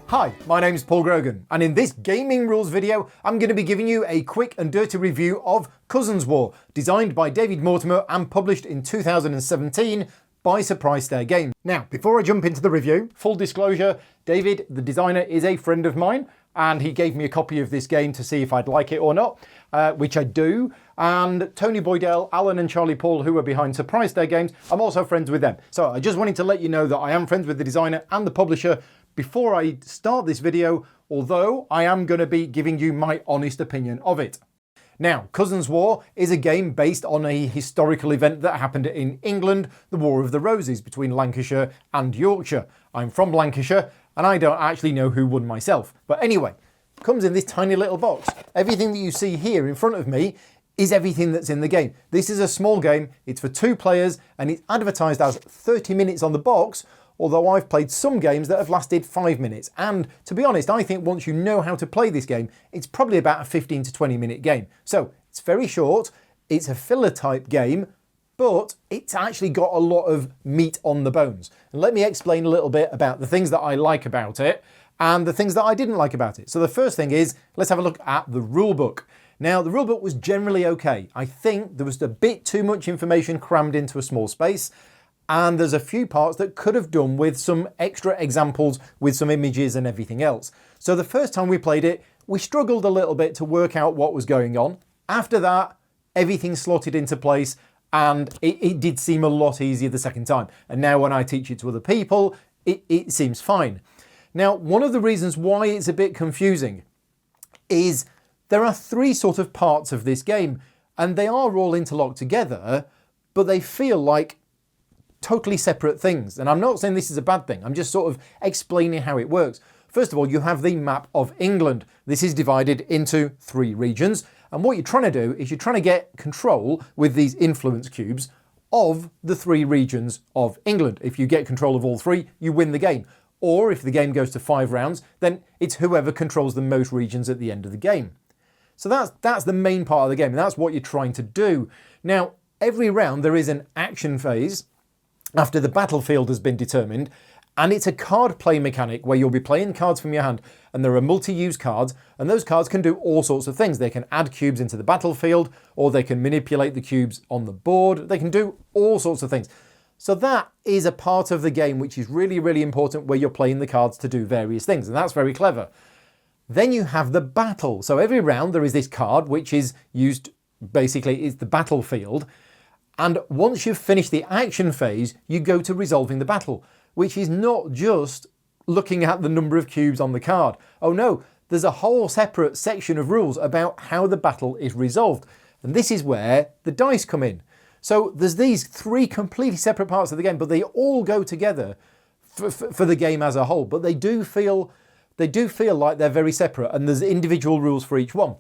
Hi, my name is Paul Grogan, and in this gaming rules video, I'm going to be giving you a quick and dirty review of Cousins War, designed by David Mortimer and published in 2017 by Suprised Stare Games. Now, before I jump into the review, full disclosure, David, the designer, is a friend of mine, and he gave me a copy of this game to see if I'd like it or not, which I do. And Tony Boydell, Alan and Charlie Paul, who are behind Suprised Stare Games, I'm also friends with them. So I just wanted to let you know that I am friends with the designer and the publisher before I start this video, although I am going to be giving you my honest opinion of it. Now, Cousins War is a game based on a historical event that happened in England, the War of the Roses between Lancashire and Yorkshire. I'm from Lancashire and I don't actually know who won myself. But anyway, it comes in this tiny little box. Everything that you see here in front of me is everything that's in the game. This is a small game, it's for 2 players and it's advertised as 30 minutes on the box, although I've played some games that have lasted 5 minutes. And to be honest, I think once you know how to play this game, it's probably about a 15 to 20 minute game. So it's very short, it's a filler type game, but it's actually got a lot of meat on the bones. And let me explain a little bit about the things that I like about it and the things that I didn't like about it. So the first thing is, let's have a look at the rulebook. Now, the rulebook was generally okay. I think there was a bit too much information crammed into a small space, and there's a few parts that could have done with some extra examples with some images and everything else. So the first time we played it, we struggled a little bit to work out what was going on. After that, everything slotted into place and it did seem a lot easier the second time. And now when I teach it to other people, it seems fine. Now, one of the reasons why it's a bit confusing is there are 3 sort of parts of this game and they are all interlocked together, but they feel like totally separate things. And I'm not saying this is a bad thing. I'm just sort of explaining how it works. First of all, you have the map of England. This is divided into 3 regions. And what you're trying to do is you're trying to get control with these influence cubes of the 3 regions of England. If you get control of all 3, you win the game. Or if the game goes to 5 rounds, then it's whoever controls the most regions at the end of the game. So that's the main part of the game. And that's what you're trying to do. Now, every round there is an action phase after the battlefield has been determined, and it's a card play mechanic where you'll be playing cards from your hand, and there are multi-use cards, and those cards can do all sorts of things. They can add cubes into the battlefield, or they can manipulate the cubes on the board. They can do all sorts of things. So that is a part of the game which is really, really important, where you're playing the cards to do various things, and that's very clever. Then you have the battle. So every round there is this card which is used, basically it's the battlefield. And once you've finished the action phase, you go to resolving the battle, which is not just looking at the number of cubes on the card. Oh no, there's a whole separate section of rules about how the battle is resolved. And this is where the dice come in. So there's these 3 completely separate parts of the game, but they all go together for the game as a whole. But they do feel like they're very separate, and there's individual rules for each one.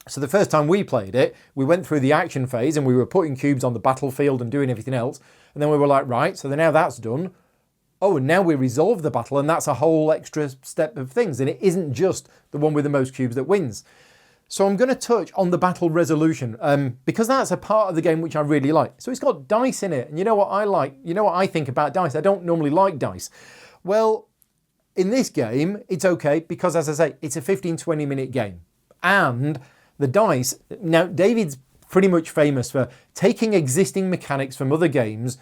So the first time we played it, we went through the action phase and we were putting cubes on the battlefield and doing everything else. And then we were like, right, so now that's done. Oh, and now we resolve the battle, and that's a whole extra step of things. And it isn't just the one with the most cubes that wins. So I'm going to touch on the battle resolution because that's a part of the game which I really like. So it's got dice in it. And you know what I like? You know what I think about dice? I don't normally like dice. Well, in this game, it's okay because, as I say, it's a 15-20 minute game. And the dice, now David's pretty much famous for taking existing mechanics from other games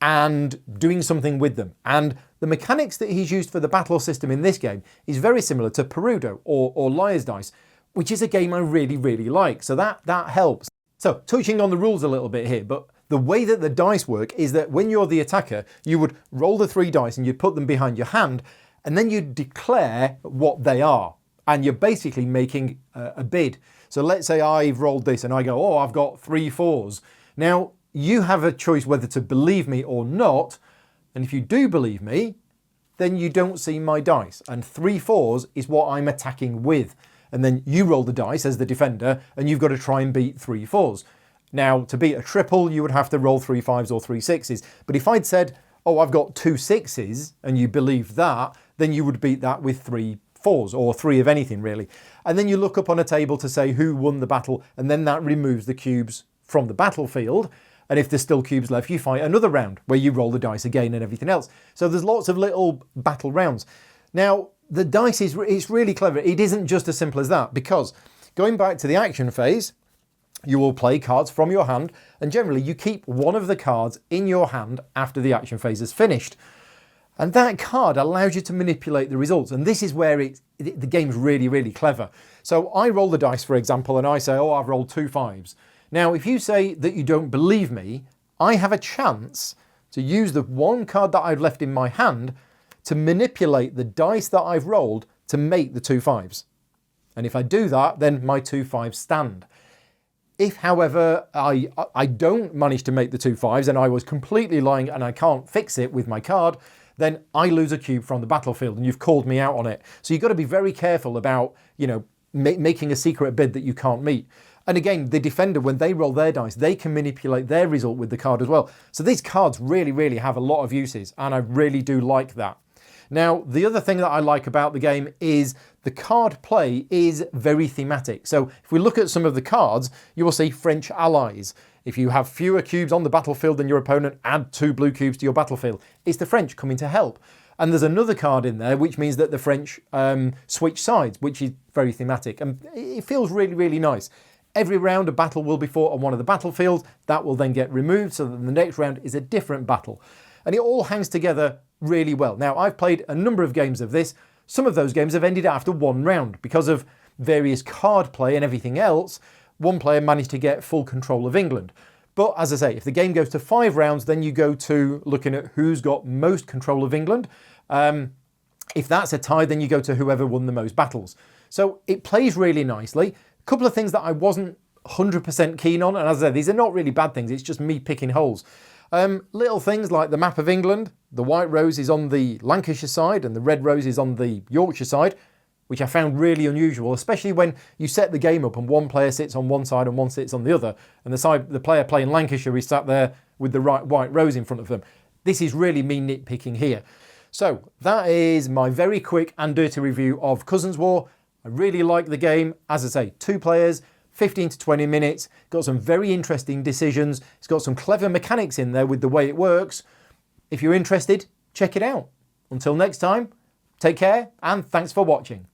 and doing something with them. And the mechanics that he's used for the battle system in this game is very similar to Perudo or Liar's Dice, which is a game I really, really like. So that helps. So touching on the rules a little bit here, but the way that the dice work is that when you're the attacker, you would roll the 3 dice and you'd put them behind your hand, and then you'd declare what they are. And you're basically making a bid. So let's say I've rolled this and I go, oh, I've got 3 4s. Now, you have a choice whether to believe me or not. And if you do believe me, then you don't see my dice. And 3 4s is what I'm attacking with. And then you roll the dice as the defender and you've got to try and beat 3 4s. Now, to beat a triple, you would have to roll 3 5s or 3 6s. But if I'd said, oh, I've got 2 6s and you believed that, then you would beat that with 3 4s or 3 of anything really. And then you look up on a table to say who won the battle, and then that removes the cubes from the battlefield. And if there's still cubes left, you fight another round where you roll the dice again and everything else. So there's lots of little battle rounds. Now, the dice it's really clever. It isn't just as simple as that, because going back to the action phase, you will play cards from your hand, and generally you keep one of the cards in your hand after the action phase is finished. And that card allows you to manipulate the results. And this is where the game's really, really clever. So I roll the dice, for example, and I say, oh, I've rolled 2 5s. Now, if you say that you don't believe me, I have a chance to use the one card that I've left in my hand to manipulate the dice that I've rolled to make the 2 5s. And if I do that, then my 2 5s stand. If, however, I don't manage to make the 2 5s and I was completely lying and I can't fix it with my card, then I lose a cube from the battlefield and you've called me out on it. So you've got to be very careful about, making a secret bid that you can't meet. And again, the defender, when they roll their dice, they can manipulate their result with the card as well. So these cards really, really have a lot of uses, and I really do like that. Now, the other thing that I like about the game is the card play is very thematic. So if we look at some of the cards, you will see French allies. If you have fewer cubes on the battlefield than your opponent, add 2 blue cubes to your battlefield. It's the French coming to help. And there's another card in there which means that the French switch sides, which is very thematic. And it feels really, really nice. Every round a battle will be fought on one of the battlefields. That will then get removed so that the next round is a different battle. And it all hangs together really well. Now, I've played a number of games of this. Some of those games have ended after 1 round because of various card play and everything else. One player managed to get full control of England. But as I say, if the game goes to 5 rounds, then you go to looking at who's got most control of England. If that's a tie, then you go to whoever won the most battles. So it plays really nicely. A couple of things that I wasn't 100% keen on, and as I said, these are not really bad things, it's just me picking holes. Little things like the map of England, the white rose is on the Lancashire side and the red rose is on the Yorkshire side, which I found really unusual, especially when you set the game up and one player sits on one side and one sits on the other, and the player playing Lancashire is sat there with the white rose in front of them. This is really me nitpicking here. So that is my very quick and dirty review of Cousins War. I really like the game. As I say, 2 players, 15 to 20 minutes, got some very interesting decisions. It's got some clever mechanics in there with the way it works. If you're interested, check it out. Until next time, take care and thanks for watching.